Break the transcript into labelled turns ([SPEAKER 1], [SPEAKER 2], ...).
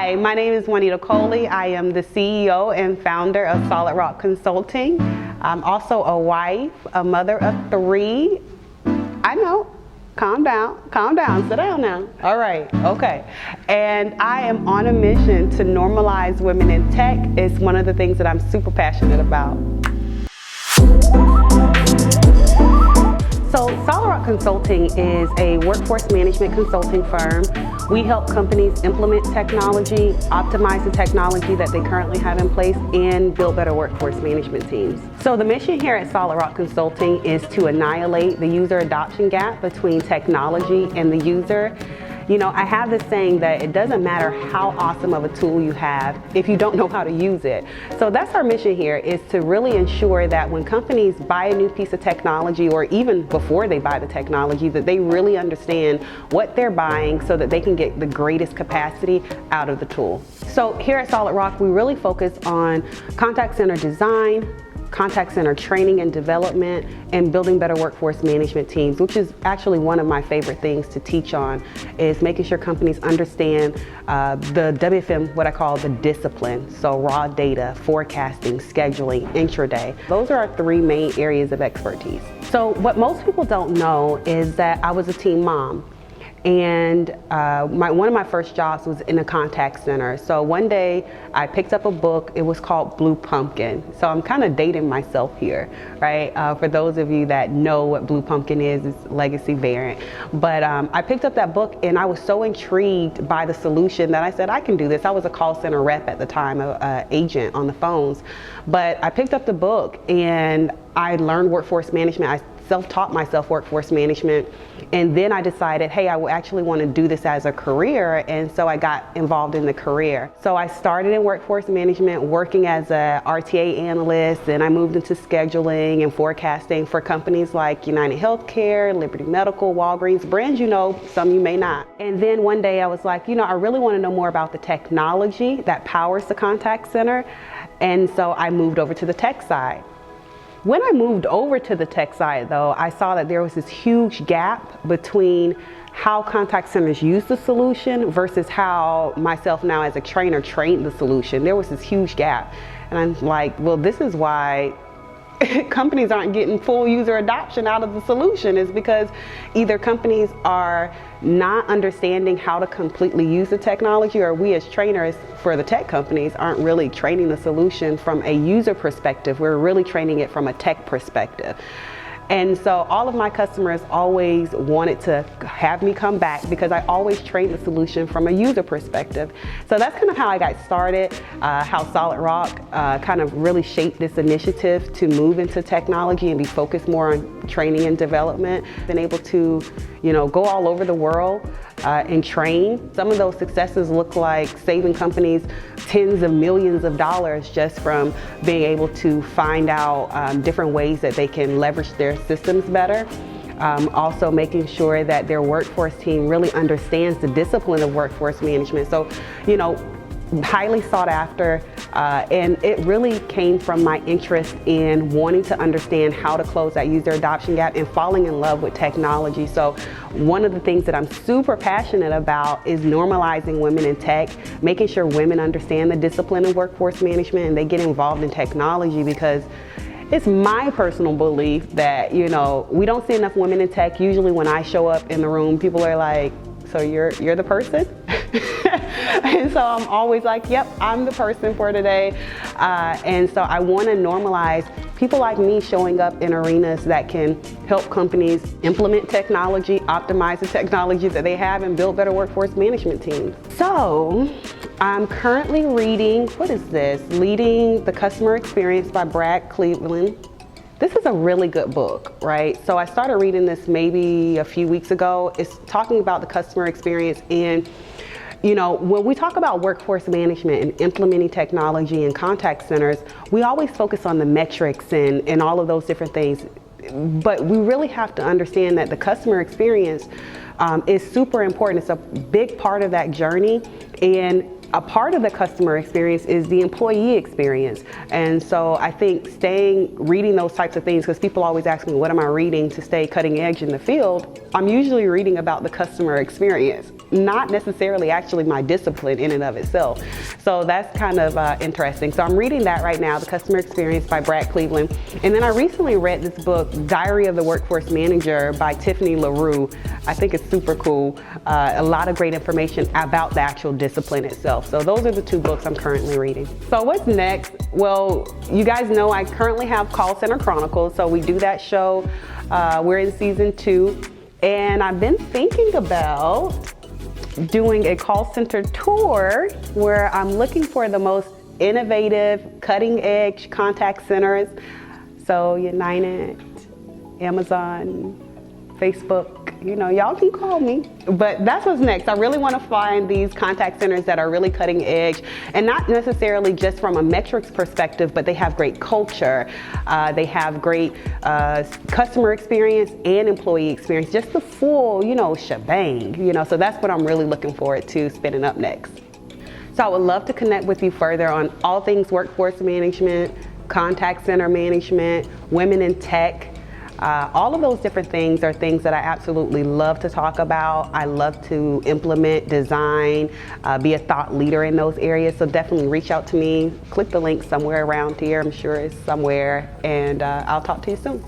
[SPEAKER 1] Hi, my name is Juanita Coley. I am the CEO and founder of Solid Rock Consulting. I'm also a wife, a mother of 3. I know, calm down, sit down now. All right, okay. And I am on a mission to normalize women in tech. It's one of the things that I'm super passionate about. So Solid Rock Consulting is a workforce management consulting firm. We help companies implement technology, optimize the technology that they currently have in place, and build better workforce management teams. So the mission here at Solid Rock Consulting is to annihilate the user adoption gap between technology and the user. You know, I have this saying that it doesn't matter how awesome of a tool you have if you don't know how to use it. So that's our mission here, is to really ensure that when companies buy a new piece of technology, or even before they buy the technology, that they really understand what they're buying so that they can get the greatest capacity out of the tool. So here at Solid Rock, we really focus on contact center design, contact center training and development, and building better workforce management teams, which is actually one of my favorite things to teach on, is making sure companies understand the WFM, what I call the discipline. So raw data, forecasting, scheduling, intraday. Those are our 3 main areas of expertise. So what most people don't know is that I was a teen mom. And one of my first jobs was in a contact center. So one day I picked up a book. It was called Blue Pumpkin. So I'm kind of dating myself here, right? For those of you that know what Blue Pumpkin is, it's legacy variant. But I picked up that book and I was so intrigued by the solution that I said, I can do this. I was a call center rep at the time, an agent on the phones. But I picked up the book and I learned workforce management. I self-taught myself workforce management, and then I decided, hey, I actually want to do this as a career, and so I got involved in the career. So I started in workforce management, working as a RTA analyst, and I moved into scheduling and forecasting for companies like United Healthcare, Liberty Medical, Walgreens, brands you know, some you may not. And then one day I was like, you know, I really want to know more about the technology that powers the contact center, and so I moved over to the tech side. When I moved over to the tech side though, I saw that there was this huge gap between how contact centers use the solution versus how myself now as a trainer trained the solution. There was this huge gap. And I'm like, well, this is why companies aren't getting full user adoption out of the solution, is because either companies are not understanding how to completely use the technology, or we as trainers for the tech companies aren't really training the solution from a user perspective. We're really training it from a tech perspective. And so all of my customers always wanted to have me come back because I always train the solution from a user perspective. So that's kind of how I got started, how Solid Rock kind of really shaped this initiative to move into technology and be focused more on training and development. Been able to, you know, go all over the world and train. Some of those successes look like saving companies tens of millions of dollars just from being able to find out different ways that they can leverage their systems better. Also making sure that their workforce team really understands the discipline of workforce management. So, you know, highly sought after, and it really came from my interest in wanting to understand how to close that user adoption gap and falling in love with technology. So one of the things that I'm super passionate about is normalizing women in tech, making sure women understand the discipline of workforce management and they get involved in technology, because it's my personal belief that, you know, we don't see enough women in tech. Usually when I show up in the room, people are like, so you're the person? And so I'm always like, yep, I'm the person for today. And so I want to normalize people like me showing up in arenas that can help companies implement technology, optimize the technology that they have, and build better workforce management teams. So I'm currently reading, what is this? Leading the Customer Experience by Brad Cleveland. This is a really good book, right? So I started reading this maybe a few weeks ago. It's talking about the customer experience, and you know, when we talk about workforce management and implementing technology in contact centers, we always focus on the metrics and all of those different things. But we really have to understand that the customer experience is super important. It's a big part of that journey. And a part of the customer experience is the employee experience. And so I think reading those types of things, because people always ask me, what am I reading to stay cutting edge in the field? I'm usually reading about the customer experience. not necessarily actually my discipline in and of itself. So that's kind of interesting. So I'm reading that right now, The Customer Experience by Brad Cleveland. And then I recently read this book, Diary of the Workforce Manager by Tiffany LaRue. I think it's super cool. A lot of great information about the actual discipline itself. So those are the two books I'm currently reading. So what's next? Well, you guys know I currently have Call Center Chronicles. So we do that show. We're in season 2. And I've been thinking about doing a call center tour where I'm looking for the most innovative, cutting edge contact centers. So United, Amazon, Facebook, you know, y'all can call me. But that's what's next. I really want to find these contact centers that are really cutting edge, and not necessarily just from a metrics perspective, but they have great culture. They have great customer experience and employee experience, just the full, you know, shebang, you know. So that's what I'm really looking forward to spinning up next. So I would love to connect with you further on all things workforce management, contact center management, women in tech. All of those different things are things that I absolutely love to talk about. I love to implement, design, be a thought leader in those areas. So definitely reach out to me. Click the link somewhere around here. I'm sure it's somewhere. And I'll talk to you soon.